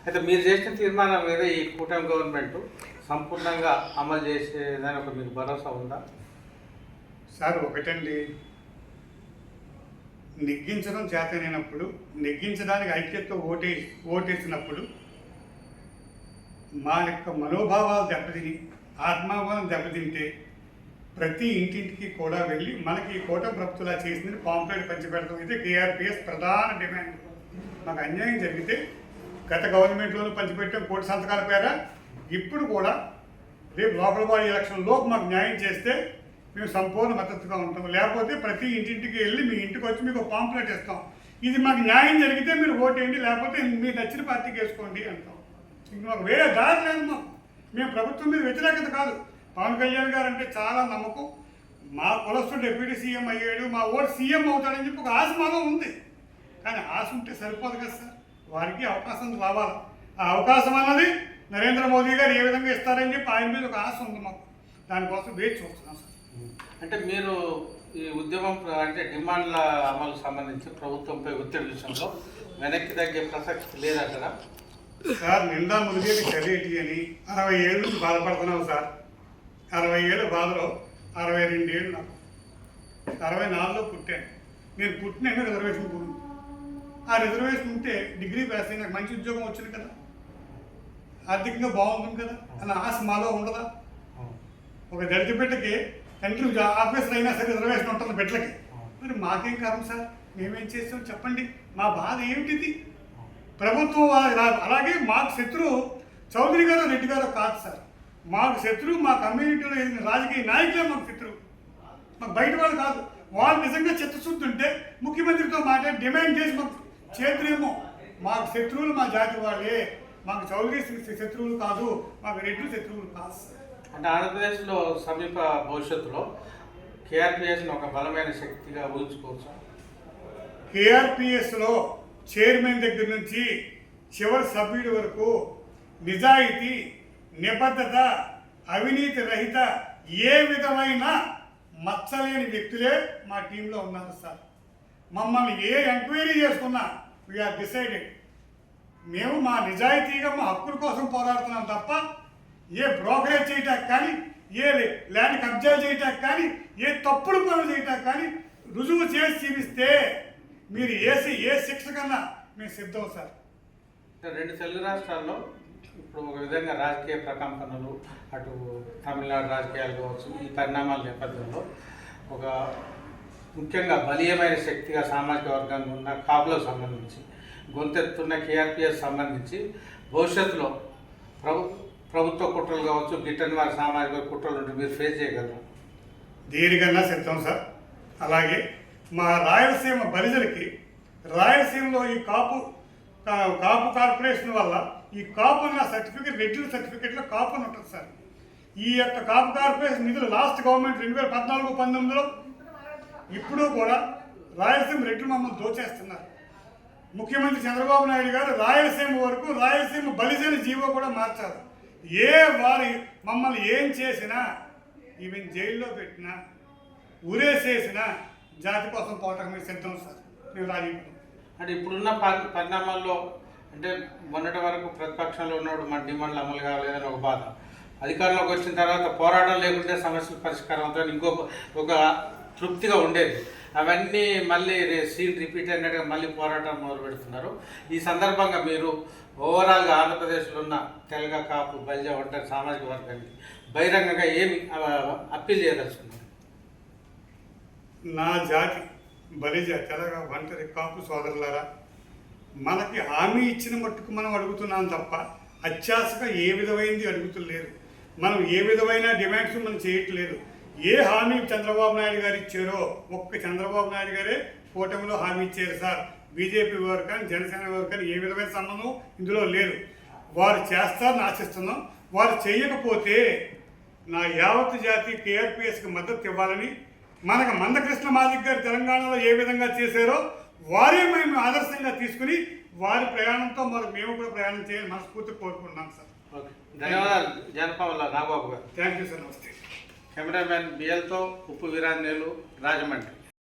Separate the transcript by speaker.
Speaker 1: అయితే మీరు చేసిన తీర్మానం మీద ఈ కూటమి గవర్నమెంట్ సంపూర్ణంగా అమలు చేసేదని ఒక మీకు భరోసా ఉందా?
Speaker 2: సార్ ఒకటండి, నెగ్గించడం చేతనైనప్పుడు, నెగ్గించడానికి ఐక్యతతో ఓటేసినప్పుడు మా యొక్క మనోభావాలు దెబ్బతిని ఆత్మాభిమానం దెబ్బతింటే ప్రతి ఇంటింటికి కూడా వెళ్ళి మనకి ఈ కూటమి ప్రభుత్వంలా చేసింది పాంప్లెట్ పంచిపెడతాం. అయితే కేఆర్పిఎస్ ప్రధాన డిమాండ్. మాకు అన్యాయం జరిగితే గత గవర్నమెంట్లోనూ పంచిపెట్టాం కోటి సంతకాల పేర. ఇప్పుడు కూడా రేపు లోకల్ బాడీ ఎలక్షన్లోపు మాకు న్యాయం చేస్తే మేము సంపూర్ణ మద్దతుగా ఉంటాం. లేకపోతే ప్రతి ఇంటింటికి వెళ్ళి మీ ఇంటికి వచ్చి మీకు పాంప్లెట్ ఇస్తాం. ఇది మాకు న్యాయం జరిగితే మీరు ఓటేయండి, లేకపోతే మీరు నచ్చిన పార్టీకి వేసుకోండి అంటాం. ఇంక మాకు వేరే దారి లేదు. మేము ప్రభుత్వం మీద వ్యతిరేకత కాదు. పవన్ కళ్యాణ్ గారు అంటే చాలా నమ్మకం. మా కులస్తుడు డిప్యూటీ సీఎం అయ్యాడు, మా ఓటు సీఎం అవుతాడని చెప్పి ఒక ఆశ మాలో ఉంది. కానీ ఆశ ఉంటే సరిపోదు కదా సార్, వారికి అవకాశం రావాలి. ఆ అవకాశం అన్నది నరేంద్ర మోదీ గారు ఏ విధంగా ఇస్తారని చెప్పి ఆయన మీద ఒక ఆశ ఉంది మాకు. దానికోసం వేచి చూస్తున్నాం సార్.
Speaker 1: అంటే మీరు ఈ ఉద్యమం అంటే డిమాండ్ల అమలు సంబంధించి ప్రభుత్వంపై ఒత్తిడి విషయంలో వెనక్కి తగ్గే ప్రసక్తి లేదంటారా?
Speaker 2: సార్ నిండా మునిగేది చదివేటి అని 60 ఏళ్ళ నుంచి బాధపడుతున్నాం సార్. 60 ఏళ్ళ బాధలో 62 ఏళ్ళు నాకు. 64లో పుట్టాను. నేను పుట్టిన రిజర్వేషన్ పోయింది. ఆ రిజర్వేషన్ ఉంటే డిగ్రీ పాస్ అయి నాకు మంచి ఉద్యోగం వచ్చింది కదా, ఆర్థికంగా బాగుంటుంది కదా అన్న ఆశ మాలో ఉండదా? ఒక దళిత బిడ్డకి తండ్రి ఆఫీసర్ అయినా సరే రిజర్వేషన్ ఉంటుంది బిడ్డలకి. మరి మాకేం కారణం సార్? మేమేం చేస్తాం చెప్పండి? మా బాధ ఏమిటిది? ప్రభుత్వం అలాగే మాకు శత్రువు చౌదరి గారు రెడ్డి గారు కాదు సార్. మాకు శత్రువు మా కమ్యూనిటీలో ఎదిగిన రాజకీయ నాయకులే మాకు శత్రువు, మాకు బయట వాళ్ళు కాదు. వాళ్ళు నిజంగా చిత్తశుద్ధి ఉంటే ముఖ్యమంత్రితో మాట్లాడి డిమాండ్ చేసి మాకు చేతులేమో. మాకు శత్రువులు మా జాతి వాళ్ళే, మాకు చౌదరి శత్రువులు కాదు, మాకు రెడ్డి శత్రువులు కాదు.
Speaker 1: అంటే ఆంధ్రప్రదేశ్లో సమీప భవిష్యత్తులో కేఆర్పిఎస్ని ఒక బలమైన శక్తిగా ఊహించుకోవచ్చు.
Speaker 2: కేఆర్పిఎస్లో చైర్మన్ దగ్గర నుంచి చివరి సభ్యుడి వరకు నిజాయితీ, నిబద్ధత, అవినీతి రహిత ఏ విధమైన మచ్చలేని వ్యక్తులే మా టీంలో ఉన్నారు సార్. మమ్మల్ని ఏ ఎంక్వైరీ చేసుకున్నా వీఆర్ డిసైడెడ్. మేము మా నిజాయితీగా మా హక్కుల కోసం పోరాడుతున్నాం తప్ప ఏ బ్రోకరేజ్ చేయటానికి కానీ, ఏ ల్యాండ్ కబ్జా చేయటానికి కానీ, ఏ తప్పుడు పనులు చేయటానికి కానీ రుజువు చేసి చూపిస్తే మీరు ఏ శిక్ష కన్నా మేము సిద్ధం సార్.
Speaker 1: రెండు తెలుగు రాష్ట్రాల్లో ఇప్పుడు ఒక విధంగా రాజకీయ ప్రకంపనలు, అటు తమిళనాడు రాజకీయాలు కావచ్చు, ఈ పరిణామాల నేపథ్యంలో ఒక ముఖ్యంగా బలీయమైన శక్తిగా సామాజిక వర్గానికి ఉన్న కాపులకు సంబంధించి, గొంతెత్తున్న కేఆర్పిఎస్ సంబంధించి భవిష్యత్తులో ప్రభుత్వ కుట్రలు కావచ్చు, గిట్టని వారి సామాజిక కుట్రలు ఉంటే మీరు ఫేస్ చేయగలరు?
Speaker 2: దేనికన్నా సిద్ధం సార్. అలాగే మా రాయలసీమ బలిజలకి, రాయలసీమలో ఈ కాపు కార్పొరేషన్ వల్ల ఈ కాపు అన్న సర్టిఫికేట్ రెడ్యూల్ సర్టిఫికేట్లో కాపు అని ఉంటుంది సార్. ఈ యొక్క కాపు కార్పొరేషన్ నిధులు లాస్ట్ గవర్నమెంట్ 2014-19లో ఇప్పుడు కూడా రాయలసీమ రెడ్లు మమ్మల్ని దోచేస్తున్నారు. ముఖ్యమంత్రి చంద్రబాబు నాయుడు గారు రాయలసీమ వరకు రాయలసీమ బలిజన జీవో కూడా మార్చారు. వారి మమ్మల్ని ఏం చేసినా, ఈవెన్ జైల్లో పెట్టినా, ఊరేసేసినా జాతి కోసం పోవటం మీరు సిద్ధం సార్. మేము రాజకీయం
Speaker 1: అంటే ఇప్పుడున్న పరిణామాల్లో అంటే మొన్నటి వరకు ప్రతిపక్షంలో ఉన్నప్పుడు మన డిమాండ్లు అమలు కాలేదని ఒక బాధ, అధికారంలోకి వచ్చిన తర్వాత పోరాటం లేకుంటే సమస్యల పరిష్కారం అవుతుంది ఒక తృప్తిగా ఉండేది. అవన్నీ మళ్ళీ సీన్ రిపీట్ అయినట్టుగా మళ్ళీ పోరాటం మొదలు పెడుతున్నారు. ఈ సందర్భంగా మీరు ఓవరాల్గా ఆంధ్రప్రదేశ్లో ఉన్న తెలగ, కాపు, బలిజ, ఒంటరి సామాజిక వర్గానికి బహిరంగంగా ఏమి అప్పీల్ చేయదలుచుకున్నారు?
Speaker 2: నా జాతి బలిజ, తెలగ, ఒంటరి, కాపు సోదరులారా, మనకి హామీ ఇచ్చిన మట్టుకు మనం అడుగుతున్నాం తప్ప అత్యాశగా ఏ విధమైనది అడుగుతలేదు. మనం ఏ విధమైన డిమాండ్స్ మనం చేయట్లేదు. ఏ హామీ చంద్రబాబు నాయుడు గారు ఇచ్చారో ఒక్క చంద్రబాబు నాయుడు గారే కూటమిలో హామీ ఇచ్చారు సార్. బీజేపీ వారు కానీ, జనసేన వారు కానీ ఏ విధమైన సంబంధం ఇందులో లేదు. వారు చేస్తారని ఆశిస్తున్నాం. వారు చేయకపోతే నా యావత్ జాతి కేఆర్పిఎస్కి మద్దతు ఇవ్వాలని, మనకు మందకృష్ణ మాదిక్ గారు తెలంగాణలో ఏ విధంగా చేశారో వారే మేము ఆదర్శంగా తీసుకుని వారి ప్రయాణంతో మేము కూడా ప్రయాణం చేయాలని మనస్ఫూర్తిగా కోరుకుంటున్నాం సార్.
Speaker 1: ఓకే, ధన్యవాదాలు జనపాల నాగబాబు గారు.
Speaker 2: Thank you sir. నమస్తే.
Speaker 1: కెమెరామ్యాన్ బిఎల్తో ఉప్పు వీరాంజనేయులు, రాజమండ్రి.